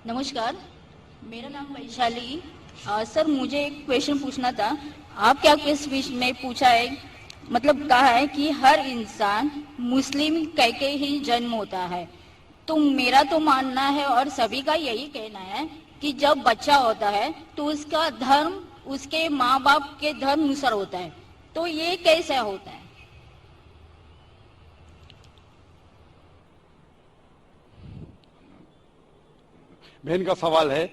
नमस्कार, मेरा नाम वैशाली। सर, मुझे एक क्वेश्चन पूछना था। आप क्या क्वेश्चन में पूछा है, मतलब कहा है कि हर इंसान मुस्लिम कह के ही जन्म होता है। तो मेरा तो मानना है और सभी का यही कहना है कि जब बच्चा होता है तो उसका धर्म उसके माँ बाप के धर्म अनुसार होता है। तो ये कैसे होता है? बहन का सवाल है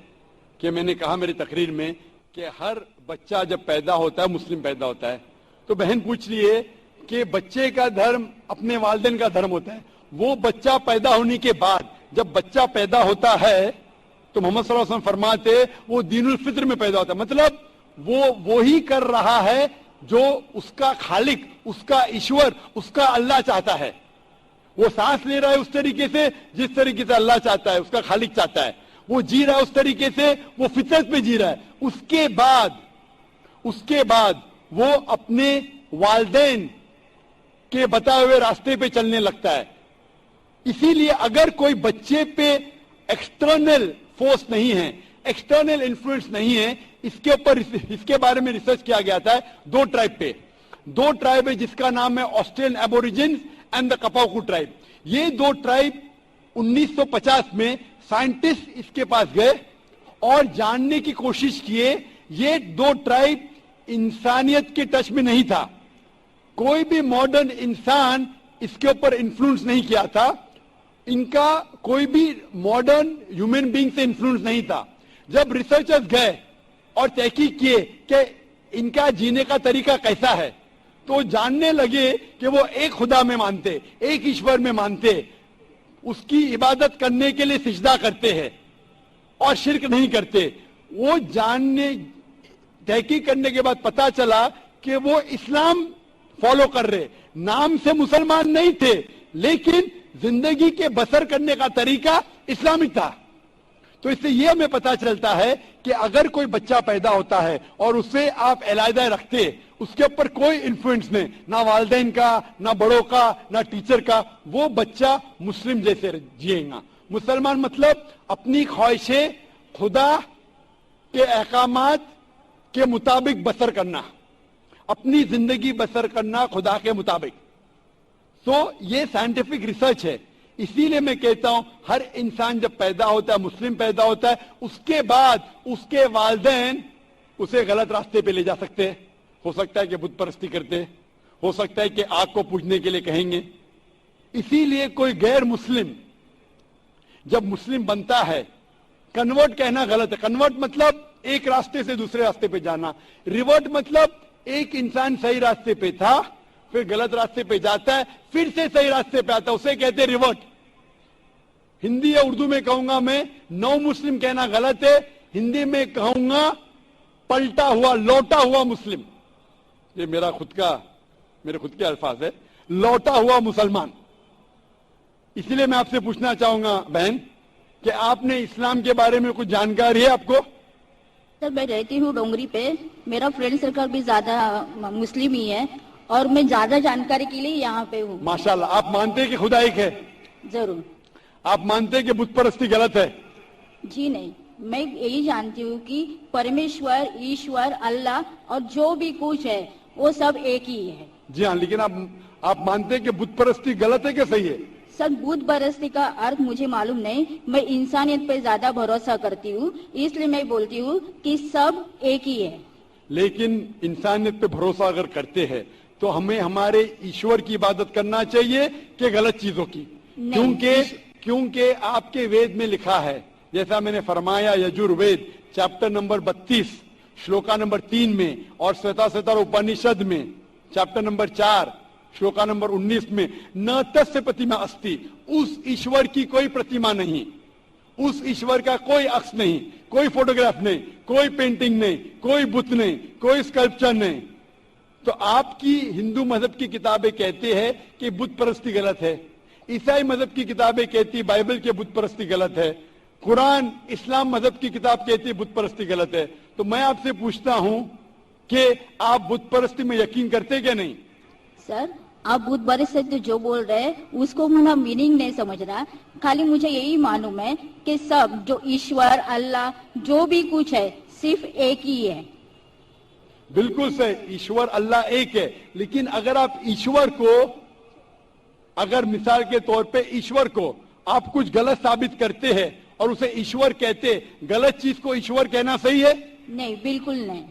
कि मैंने कहा मेरी तकरीर में कि हर बच्चा जब पैदा होता है मुस्लिम पैदा होता है, तो बहन पूछ रही है कि बच्चे का धर्म अपने वालिदैन का धर्म होता है। वो बच्चा पैदा होने के बाद जब बच्चा पैदा होता है तो मोहम्मद सल्लल्लाहु अलैहि वसल्लम फरमाते वो दीनुल फित्र में पैदा होता है, मतलब वो ही कर रहा है जो उसका खालिक, उसका ईश्वर, उसका अल्लाह चाहता है। वो सांस ले रहा है उस तरीके से जिस तरीके से अल्लाह चाहता है, उसका खालिक चाहता है। वो जी रहा है उस तरीके से, वो फितरत में जी रहा है। उसके बाद वो अपने वालिदैन के बताए हुए रास्ते पे चलने लगता है। इसीलिए अगर कोई बच्चे पे एक्सटर्नल फोर्स नहीं है, एक्सटर्नल इन्फ्लुएंस नहीं है, इसके बारे में रिसर्च किया गया था दो ट्राइब पे। दो ट्राइब है जिसका नाम है ऑस्ट्रेलियन एबोरिजिन्स एंड द कपाकू ट्राइब। ये दो ट्राइब 1950 में साइंटिस्ट इसके पास गए और जानने की कोशिश किए। ये दो ट्राइब इंसानियत के टच में नहीं था, कोई भी मॉडर्न इंसान इसके ऊपर इन्फ्लुएंस नहीं किया था, इनका कोई भी मॉडर्न ह्यूमन बीइंग से इन्फ्लुएंस नहीं था। जब रिसर्चर्स गए और तहकीक किए कि इनका जीने का तरीका कैसा है, तो जानने लगे कि वो एक खुदा में मानते, एक ईश्वर में मानते, उसकी इबादत करने के लिए सिजदा करते हैं और शिर्क नहीं करते। वो जानने तहकीक करने के बाद पता चला कि वो इस्लाम फॉलो कर रहे, नाम से मुसलमान नहीं थे लेकिन जिंदगी के बसर करने का तरीका इस्लामिक था। तो इससे यह हमें पता चलता है कि अगर कोई बच्चा पैदा होता है और उसे आप अलहदा रखते, उसके ऊपर कोई इन्फ्लुएंस नहीं, ना वालिदैन का, ना बड़ों का, ना टीचर का, वो बच्चा मुस्लिम जैसे जिएगा। मुसलमान मतलब अपनी ख्वाहिशें खुदा के अहकामात के मुताबिक बसर करना, अपनी जिंदगी बसर करना खुदा के मुताबिक। तो ये साइंटिफिक रिसर्च है। इसीलिए मैं कहता हूं हर इंसान जब पैदा होता है, मुस्लिम पैदा होता है, उसके बाद उसके वालिदैन उसे गलत रास्ते पे ले जा सकते हैं। हो सकता है कि बुत परस्ती करते, हो सकता है कि आग को पूजने के लिए कहेंगे। इसीलिए कोई गैर मुस्लिम जब मुस्लिम बनता है, कन्वर्ट कहना गलत है। कन्वर्ट मतलब एक रास्ते से दूसरे रास्ते पे जाना। रिवर्ट मतलब एक इंसान सही रास्ते पे था, फिर गलत रास्ते पे जाता है, फिर से सही रास्ते पे आता है, उसे कहते हैं रिवर्ट। हिंदी या उर्दू में कहूंगा मैं, नौ मुस्लिम कहना गलत है, हिंदी में कहूंगा पलटा हुआ, लौटा हुआ मुस्लिम। ये मेरे खुद के अल्फाज है, लौटा हुआ मुसलमान। इसलिए मैं आपसे पूछना चाहूंगा बहन कि आपने इस्लाम के बारे में कुछ जानकारी है आपको? सर, मैं रहती हूँ डोंगरी पे, मेरा फ्रेंड सर्कल भी ज्यादा मुस्लिम ही है और मैं ज्यादा जानकारी के लिए यहाँ पे हूँ। माशाल्लाह। आप मानते हैं कि खुदा एक है? जरूर। आप मानते हैं कि बुत परस्ती गलत है? जी नहीं, मैं यही जानती हूँ कि परमेश्वर, ईश्वर, अल्लाह और जो भी कुछ है वो सब एक ही है। जी हाँ, लेकिन आप मानते हैं कि बुत परस्ती गलत है कि सही है? सर, बुत परस्ती का अर्थ मुझे मालूम नहीं, मैं इंसानियत पे ज्यादा भरोसा करती हूँ, इसलिए मैं बोलती हूँ कि सब एक ही है। लेकिन इंसानियत पे भरोसा अगर करते हैं तो हमें हमारे ईश्वर की इबादत करना चाहिए कि गलत चीजों की? क्योंकि आपके वेद में लिखा है, जैसा मैंने फरमाया, Yajurveda chapter number 32 shloka number 3 में और श्वेताश्वतर उपनिषद में चैप्टर नंबर 4 श्लोका नंबर 19 में, न तस्य प्रतिमा अस्ति, उस ईश्वर की कोई प्रतिमा नहीं, उस ईश्वर का कोई अक्ष नहीं, कोई फोटोग्राफ नहीं, कोई पेंटिंग नहीं, कोई बुत नहीं, कोई स्कल्पचर नहीं। तो आपकी हिंदू मजहब की किताबें कहते हैं कि बुत परस्ती गलत है, ईसाई मजहब की किताबें कहती, बाइबल के बुत परस्ती गलत है, कुरान इस्लाम मजहब की किताब कहती है बुत परस्ती गलत है। तो मैं आपसे पूछता हूं कि आप बुत परस्ती में यकीन करते क्या नहीं? सर, आप बहुत बड़े से तो जो बोल रहे हैं उसको मैं मीनिंग नहीं समझ रहा, खाली मुझे यही मालूम है कि सब जो ईश्वर अल्लाह जो भी कुछ है सिर्फ एक ही है। बिल्कुल सही, ईश्वर अल्लाह एक है, लेकिन अगर आप ईश्वर को, अगर मिसाल के तौर पे ईश्वर को आप कुछ गलत साबित करते हैं और उसे ईश्वर कहते, गलत चीज को ईश्वर कहना सही है? नहीं, बिल्कुल नहीं।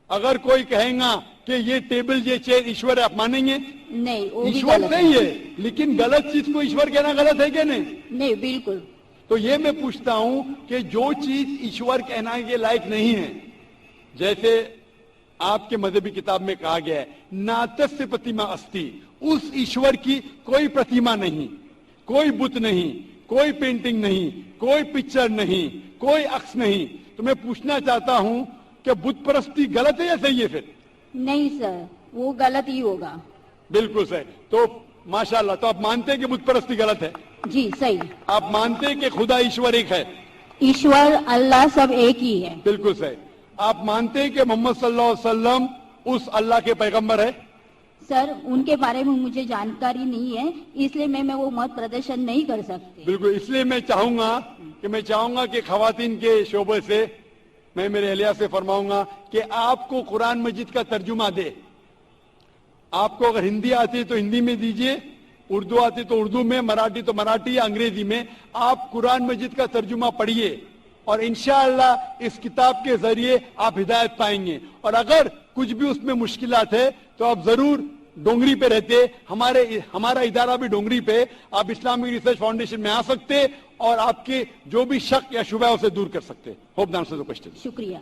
अगर कोई कहेगा कि ये टेबल ये चेयर ईश्वर है, आप मानेंगे? नहीं, वो भी ईश्वर गलत नहीं है, लेकिन गलत चीज को ईश्वर कहना गलत है क्या? नहीं। नहीं, बिल्कुल। तो ये मैं पूछता हूं कि जो चीज ईश्वर कहना के लायक नहीं है, जैसे आपके मजहबी किताब में कहा गया है नातस्य प्रतिमा अस्ति, उस ईश्वर की कोई प्रतिमा नहीं, कोई बुत नहीं, कोई पेंटिंग नहीं, कोई पिक्चर नहीं, कोई अक्स नहीं, तो मैं पूछना चाहता हूं कि बुत परस्ती गलत है या सही है? फिर नहीं सर, वो गलत ही होगा। बिल्कुल सही। तो माशाल्लाह, तो आप मानते हैं कि बुत परस्ती गलत है? जी सही। आप मानते हैं कि खुदा ईश्वर एक है? ईश्वर अल्लाह सब एक ही है। बिल्कुल सही। आप मानते हैं कि मोहम्मद सल्लल्लाहु अलैहि वसल्लम उस अल्लाह के पैगंबर है? सर, उनके बारे में मुझे जानकारी नहीं है, इसलिए मैं वो मत प्रदर्शन नहीं कर सकती। बिल्कुल, इसलिए मैं चाहूंगा कि खवातीन के शोबे से मैं मेरे अहलिया से फरमाऊंगा कि आपको कुरान मजीद का तर्जुमा दे। आपको अगर हिंदी आती है तो हिंदी में दीजिए, उर्दू आती तो उर्दू में, मराठी तो मराठी या अंग्रेजी में, आप कुरान मजीद का तर्जुमा पढ़िए और इंशाअल्लाह इस किताब के जरिए आप हिदायत पाएंगे। और अगर कुछ भी उसमें मुश्किलात है तो आप जरूर डोंगरी पे रहते, हमारा इदारा भी डोंगरी पे, आप इस्लामिक रिसर्च फाउंडेशन में आ सकते और आपके जो भी शक या शुबह उसे दूर कर सकते। Hope the answer the question. शुक्रिया।